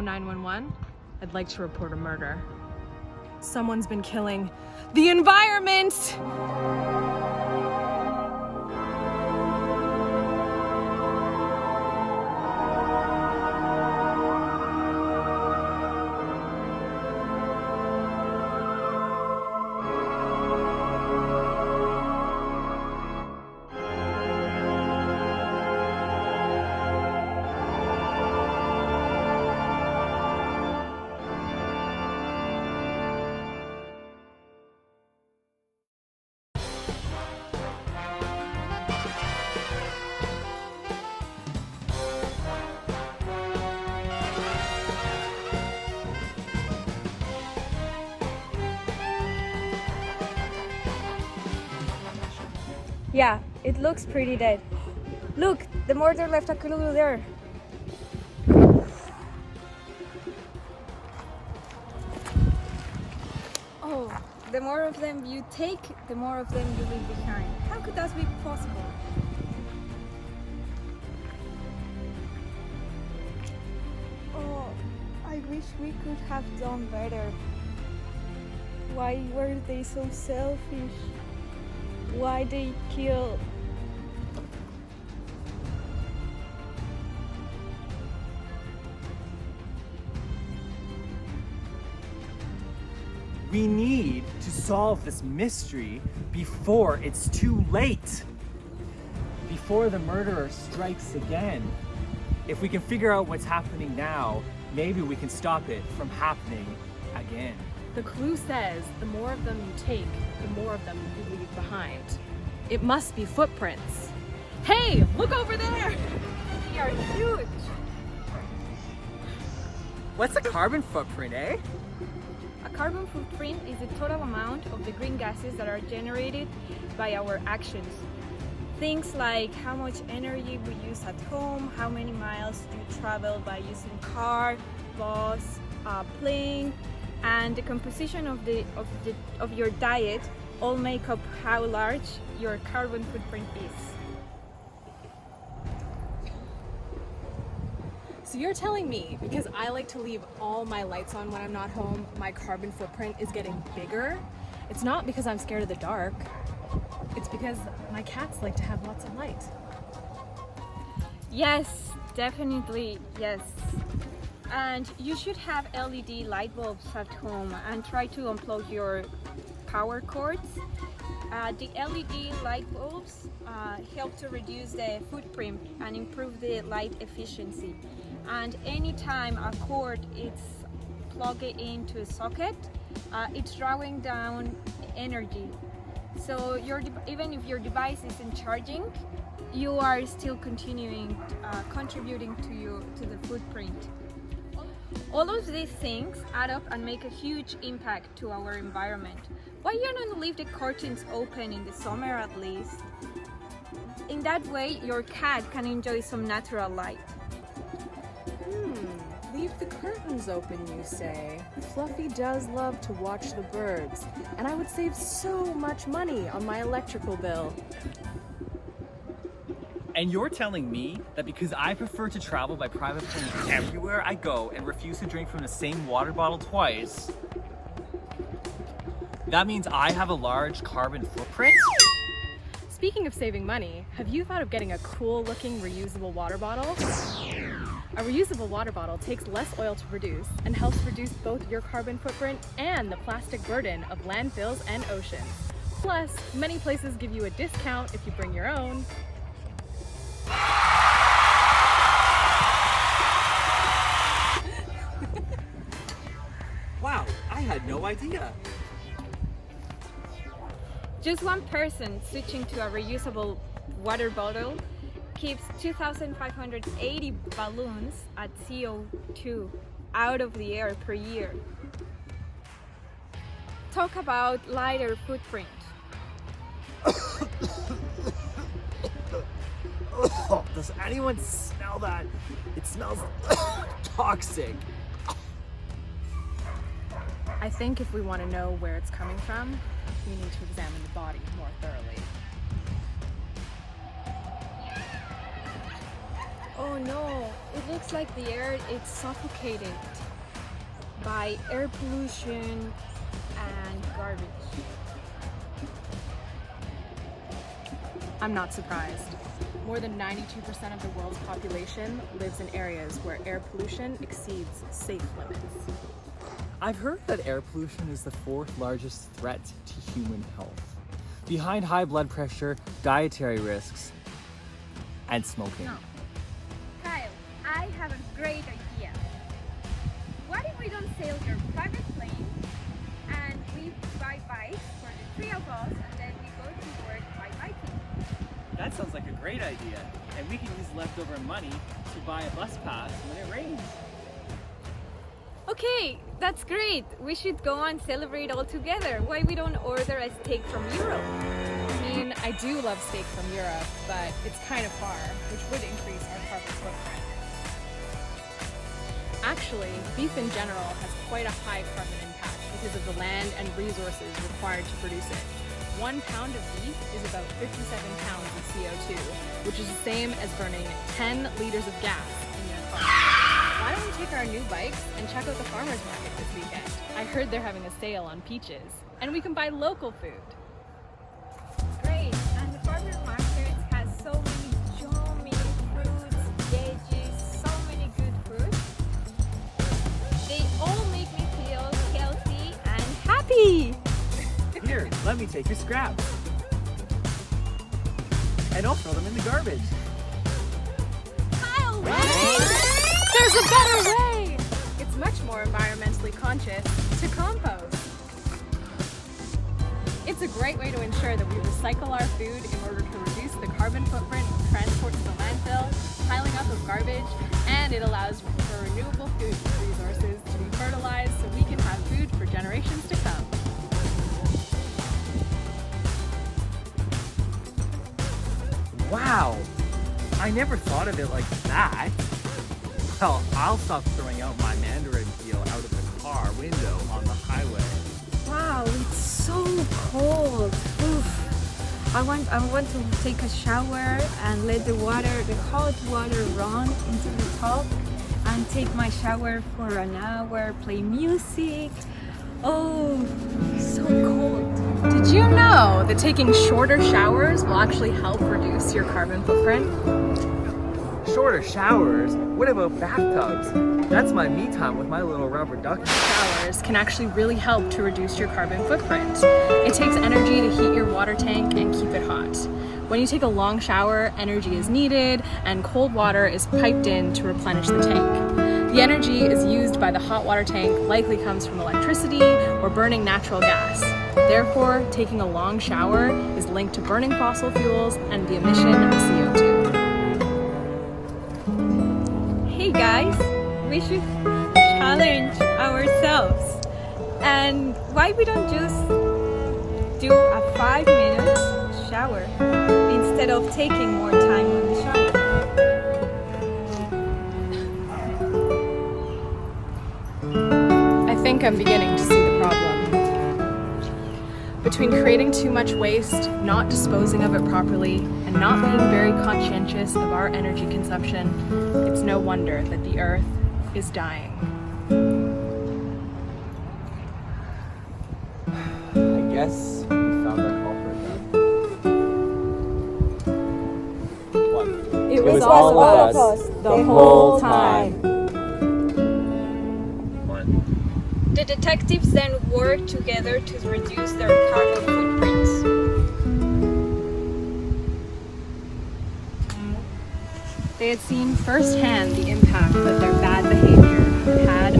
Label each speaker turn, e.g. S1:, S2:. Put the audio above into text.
S1: 911. I'd like to report a murder. Someone's been killing the environment!
S2: Yeah, it looks pretty dead. Look, the mortar left a clue there. Oh, the more of them you take, the more of them you leave behind. How could that be possible? Oh, I wish we could have done better. Why were they so selfish? Why they kill?
S3: We need to solve this mystery before it's too late. Before the murderer strikes again. If we can figure out what's happening now, maybe we can stop it from happening again.
S1: The clue says the more of them you take, the more of them you leave behind. It must be footprints. Hey, look over there!
S2: They are huge!
S3: What's a carbon footprint, eh?
S2: A carbon footprint is the total amount of the green gases that are generated by our actions. Things like how much energy we use at home, how many miles you travel by using car, bus, plane, and the composition of your diet all make up how large your carbon footprint is.
S1: So you're telling me, because I like to leave all my lights on when I'm not home, my carbon footprint is getting bigger? It's not because I'm scared of the dark. It's because my cats like to have lots of light.
S2: Yes, definitely yes. And you should have LED light bulbs at home and try to unplug your power cords. The LED light bulbs help to reduce the footprint and improve the light efficiency. And anytime a cord is plugged into a socket, it's drawing down energy. So even if your device isn't charging, you are still continuing contributing to the footprint. All of these things add up and make a huge impact to our environment. Why you don't leave the curtains open in the summer at least? In that way, your cat can enjoy some natural light.
S1: Leave the curtains open, you say. Fluffy does love to watch the birds, and I would save so much money on my electrical bill.
S3: And you're telling me that because I prefer to travel by private plane everywhere I go and refuse to drink from the same water bottle twice, that means I have a large carbon footprint?
S1: Speaking of saving money, have you thought of getting a cool looking reusable water bottle? A reusable water bottle takes less oil to produce and helps reduce both your carbon footprint and the plastic burden of landfills and oceans. Plus, many places give you a discount if you bring your own.
S3: Wow, I had no idea.
S2: Just one person switching to a reusable water bottle keeps 2,580 balloons at CO2 out of the air per year. Talk about lighter footprint.
S3: Does anyone smell that? It smells toxic.
S1: I think if we want to know where it's coming from, we need to examine the body more thoroughly.
S2: Oh no, it looks like the air is suffocated by air pollution and garbage.
S1: I'm not surprised. More than 92% of the world's population lives in areas where air pollution exceeds safe limits.
S3: I've heard that air pollution is the fourth largest threat to human health, behind high blood pressure, dietary risks, and smoking.
S2: No. Kyle, I have a great idea. What if we don't sail your private plane and we buy bikes for the three of us and then we go to work by biking?
S3: That sounds like a great idea, and we can use leftover money to buy a bus pass when it rains.
S2: Okay, that's great. We should go and celebrate all together. Why we don't order a steak from Europe?
S1: I mean, I do love steak from Europe, but it's kind of far, which would increase our carbon footprint. Actually, beef in general has quite a high carbon impact because of the land and resources required to produce it. 1 pound of beef is about 57 pounds of CO2, which is the same as burning 10 liters of gas in your car. Why don't we take our new bikes and check out the farmer's market this weekend? I heard they're having a sale on peaches, and we can buy local food.
S2: Great, and the farmer's market has so many fruits, veggies, so many good fruits. They all make me feel healthy and happy.
S3: Here, let me take your scraps. And don't throw them in the garbage.
S2: Kyle, wait!
S1: There's a better way! It's much more environmentally conscious to compost. It's a great way to ensure that we recycle our food in order to reduce the carbon footprint of transport to the landfill, piling up of garbage, and it allows for renewable food resources to be fertilized so we can have food for generations to come.
S3: Wow, I never thought of it like that. Well, I'll stop throwing out my mandarin peel out of the car window on the highway.
S2: Wow, it's so cold. Oof. I want to take a shower and let the hot water run into the tub and take my shower for an hour, play music. Oh, so cold.
S1: Did you know that taking shorter showers will actually help reduce your carbon footprint?
S3: Shorter showers? What about bathtubs? That's my me time with my little rubber ducky.
S1: Showers can actually really help to reduce your carbon footprint. It takes energy to heat your water tank and keep it hot. When you take a long shower, energy is needed and cold water is piped in to replenish the tank. The energy is used by the hot water tank likely comes from electricity or burning natural gas. Therefore, taking a long shower is linked to burning fossil fuels and the emission of CO2.
S2: Hey guys, we should challenge ourselves. And why we don't just do a 5-minute shower instead of taking more time on the shower?
S1: I think I'm beginning to see the problem. Between creating too much waste, not disposing of it properly, and not being very conscientious of our energy consumption, it's no wonder that the Earth is dying.
S3: I guess we found our culprit then. What?
S4: It was all of us the whole time.
S2: The detectives then worked together to reduce their carbon footprints.
S1: They had seen firsthand the impact that their bad behavior had